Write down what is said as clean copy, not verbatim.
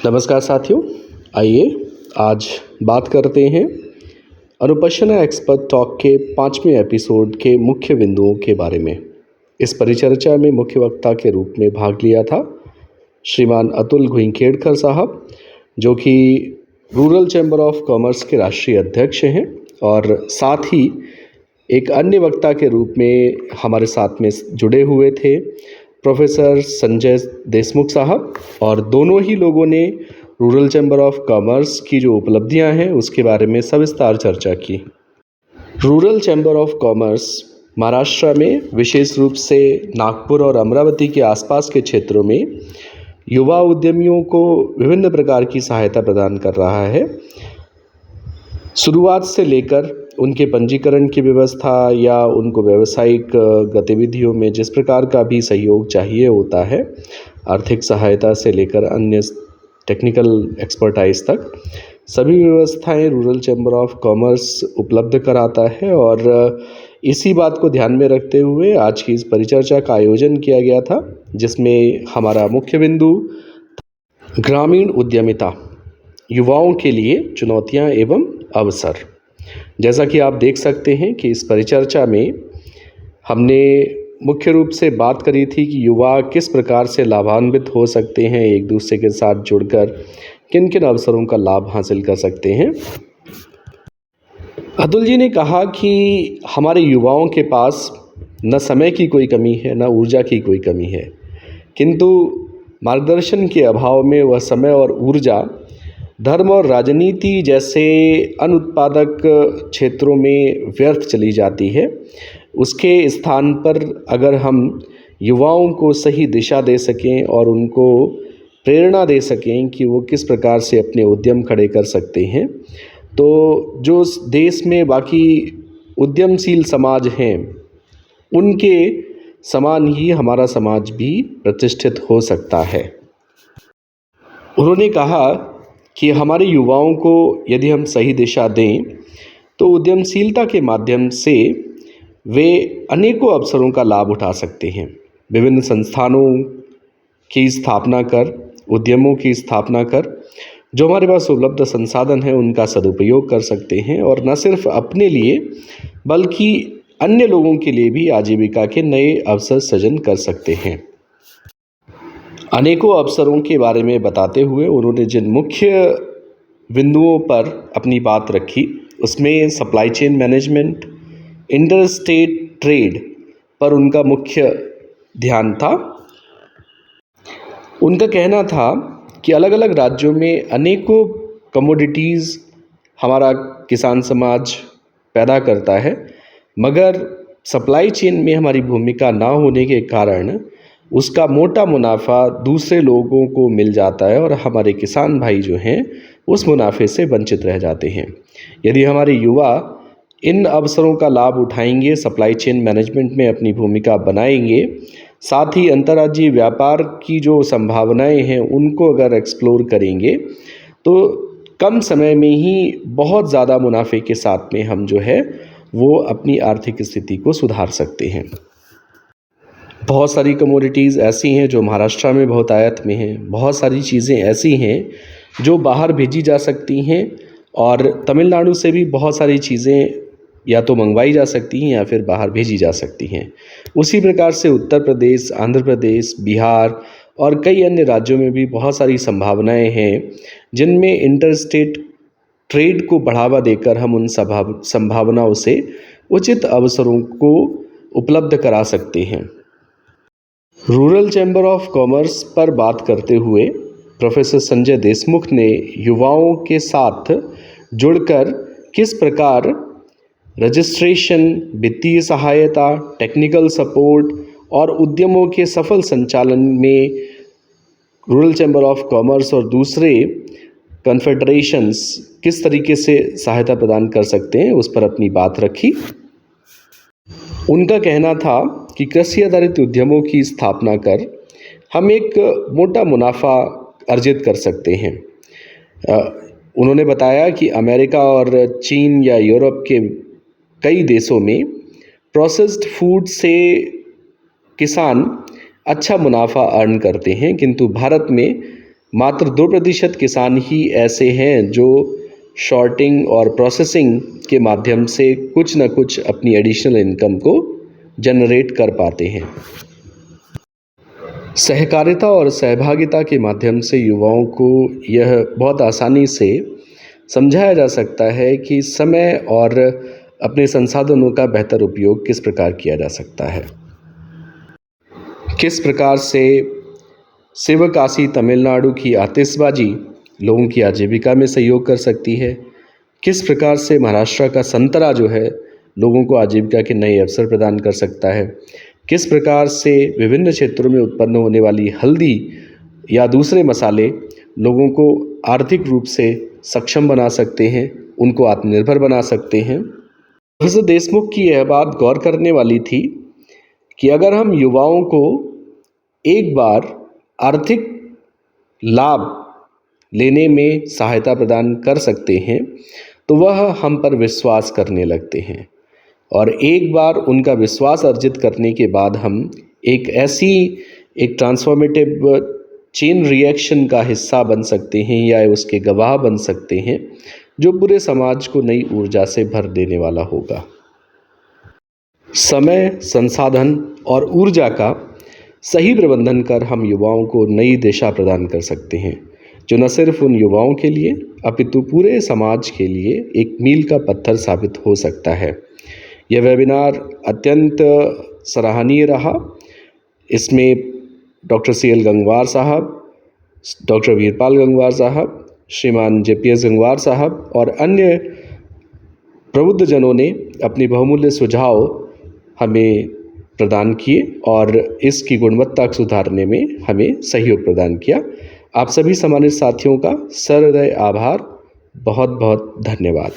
नमस्कार साथियों, आइए आज बात करते हैं अनुपशना एक्सपर्ट टॉक के 5वें एपिसोड के मुख्य बिंदुओं के बारे में। इस परिचर्चा में मुख्य वक्ता के रूप में भाग लिया था श्रीमान अतुल घुईखेड़कर साहब, जो कि रूरल चैम्बर ऑफ कॉमर्स के राष्ट्रीय अध्यक्ष हैं, और साथ ही एक अन्य वक्ता के रूप में हमारे साथ में जुड़े हुए थे प्रोफेसर संजय देशमुख साहब, और दोनों ही लोगों ने रूरल चैम्बर ऑफ कॉमर्स की जो उपलब्धियां हैं उसके बारे में सविस्तार चर्चा की। Rural chamber of commerce Maharashtra में, विशेष रूप से नागपुर और अमरावती के आसपास के क्षेत्रों में युवा उद्यमियों को विभिन्न प्रकार की सहायता प्रदान कर रहा है। शुरुआत से लेकर उनके पंजीकरण की व्यवस्था या उनको व्यावसायिक गतिविधियों में जिस प्रकार का भी सहयोग चाहिए होता है, आर्थिक सहायता से लेकर अन्य टेक्निकल एक्सपर्टाइज तक, सभी व्यवस्थाएं रूरल चैम्बर ऑफ कॉमर्स उपलब्ध कराता है। और इसी बात को ध्यान में रखते हुए आज की इस परिचर्चा का आयोजन किया गया था, जिसमें हमारा मुख्य बिंदु ग्रामीण उद्यमिता, युवाओं के लिए चुनौतियां एवं अवसर। जैसा कि आप देख सकते हैं कि इस परिचर्चा में हमने मुख्य रूप से बात करी थी कि युवा किस प्रकार से लाभान्वित हो सकते हैं, एक दूसरे के साथ जुड़कर किन किन अवसरों का लाभ हासिल कर सकते हैं। अतुल जी ने कहा कि हमारे युवाओं के पास न समय की कोई कमी है, न ऊर्जा की कोई कमी है, किंतु मार्गदर्शन के अभाव में वह समय और ऊर्जा धर्म और राजनीति जैसे अनुत्पादक क्षेत्रों में व्यर्थ चली जाती है। उसके स्थान पर अगर हम युवाओं को सही दिशा दे सकें और उनको प्रेरणा दे सकें कि वो किस प्रकार से अपने उद्यम खड़े कर सकते हैं, तो जो देश में बाकी उद्यमशील समाज हैं उनके समान ही हमारा समाज भी प्रतिष्ठित हो सकता है। उन्होंने कहा कि हमारे युवाओं को यदि हम सही दिशा दें तो उद्यमशीलता के माध्यम से वे अनेकों अवसरों का लाभ उठा सकते हैं। विभिन्न संस्थानों की स्थापना कर, उद्यमों की स्थापना कर, जो हमारे पास उपलब्ध संसाधन है उनका सदुपयोग कर सकते हैं, और न सिर्फ अपने लिए बल्कि अन्य लोगों के लिए भी आजीविका के नए अवसर सृजन कर सकते हैं। अनेकों अवसरों के बारे में बताते हुए उन्होंने जिन मुख्य बिंदुओं पर अपनी बात रखी उसमें supply chain management, inter state trade पर उनका मुख्य ध्यान था। उनका कहना था कि अलग अलग राज्यों में अनेकों कमोडिटीज़ हमारा किसान समाज पैदा करता है, मगर सप्लाई चेन में हमारी भूमिका ना होने के कारण उसका मोटा मुनाफा दूसरे लोगों को मिल जाता है और हमारे किसान भाई जो हैं उस मुनाफे से वंचित रह जाते हैं। यदि हमारे युवा इन अवसरों का लाभ उठाएंगे, सप्लाई चेन मैनेजमेंट में अपनी भूमिका बनाएंगे, साथ ही अंतर्राज्यीय व्यापार की जो संभावनाएं हैं उनको अगर एक्सप्लोर करेंगे, तो कम समय में ही बहुत ज़्यादा मुनाफे के साथ में हम जो है वो अपनी आर्थिक स्थिति को सुधार सकते हैं। बहुत सारी कमोडिटीज़ ऐसी हैं जो महाराष्ट्र में बहुत आयात में हैं, बहुत सारी चीज़ें ऐसी हैं जो बाहर भेजी जा सकती हैं, और तमिलनाडु से भी बहुत सारी चीज़ें या तो मंगवाई जा सकती हैं या फिर बाहर भेजी जा सकती हैं। उसी प्रकार से उत्तर प्रदेश, आंध्र प्रदेश, बिहार और कई अन्य राज्यों में भी बहुत सारी संभावनाएं हैं जिनमें इंटर स्टेट ट्रेड को बढ़ावा देकर हम उन संभावनाओं से उचित अवसरों को उपलब्ध करा सकते हैं। रूरल चैम्बर ऑफ कॉमर्स पर बात करते हुए प्रोफेसर संजय देशमुख ने युवाओं के साथ जुड़कर किस प्रकार रजिस्ट्रेशन, वित्तीय सहायता, टेक्निकल सपोर्ट और उद्यमों के सफल संचालन में रूरल चैम्बर ऑफ कॉमर्स और दूसरे कॉन्फेडरेशंस किस तरीके से सहायता प्रदान कर सकते हैं, उस पर अपनी बात रखी। उनका कहना था कि कृषि आधारित उद्यमों की स्थापना कर हम एक मोटा मुनाफा अर्जित कर सकते हैं। उन्होंने बताया कि अमेरिका और चीन या यूरोप के कई देशों में प्रोसेस्ड फूड से किसान अच्छा मुनाफा अर्न करते हैं, किंतु भारत में मात्र 2% किसान ही ऐसे हैं जो शॉर्टिंग और प्रोसेसिंग के माध्यम से कुछ न कुछ अपनी एडिशनल इनकम को जनरेट कर पाते हैं। सहकारिता और सहभागिता के माध्यम से युवाओं को यह बहुत आसानी से समझाया जा सकता है कि समय और अपने संसाधनों का बेहतर उपयोग किस प्रकार किया जा सकता है। किस प्रकार से शिवकाशी तमिलनाडु की आतिशबाजी लोगों की आजीविका में सहयोग कर सकती है। किस प्रकार से महाराष्ट्र का संतरा जो है लोगों को आजीविका के नए अवसर प्रदान कर सकता है। किस प्रकार से विभिन्न क्षेत्रों में उत्पन्न होने वाली हल्दी या दूसरे मसाले लोगों को आर्थिक रूप से सक्षम बना सकते हैं, उनको आत्मनिर्भर बना सकते हैं। प्रोफेसर देशमुख की यह बात गौर करने वाली थी कि अगर हम युवाओं को एक बार आर्थिक लाभ लेने में सहायता प्रदान कर सकते हैं तो वह हम पर विश्वास करने लगते हैं, और एक बार उनका विश्वास अर्जित करने के बाद हम एक ट्रांसफॉर्मेटिव चेन रिएक्शन का हिस्सा बन सकते हैं या उसके गवाह बन सकते हैं, जो पूरे समाज को नई ऊर्जा से भर देने वाला होगा। समय, संसाधन और ऊर्जा का सही प्रबंधन कर हम युवाओं को नई दिशा प्रदान कर सकते हैं, जो न सिर्फ उन युवाओं के लिए अपितु पूरे समाज के लिए एक मील का पत्थर साबित हो सकता है। यह वेबिनार अत्यंत सराहनीय रहा। इसमें डॉक्टर CL गंगवार साहब, डॉक्टर वीरपाल गंगवार साहब, श्रीमान JPS गंगवार साहब और अन्य प्रबुद्धजनों ने अपनी बहुमूल्य सुझाव हमें प्रदान किए और इसकी गुणवत्ता सुधारने में हमें सहयोग प्रदान किया। आप सभी सम्मानित साथियों का सहृदय आभार। बहुत बहुत धन्यवाद।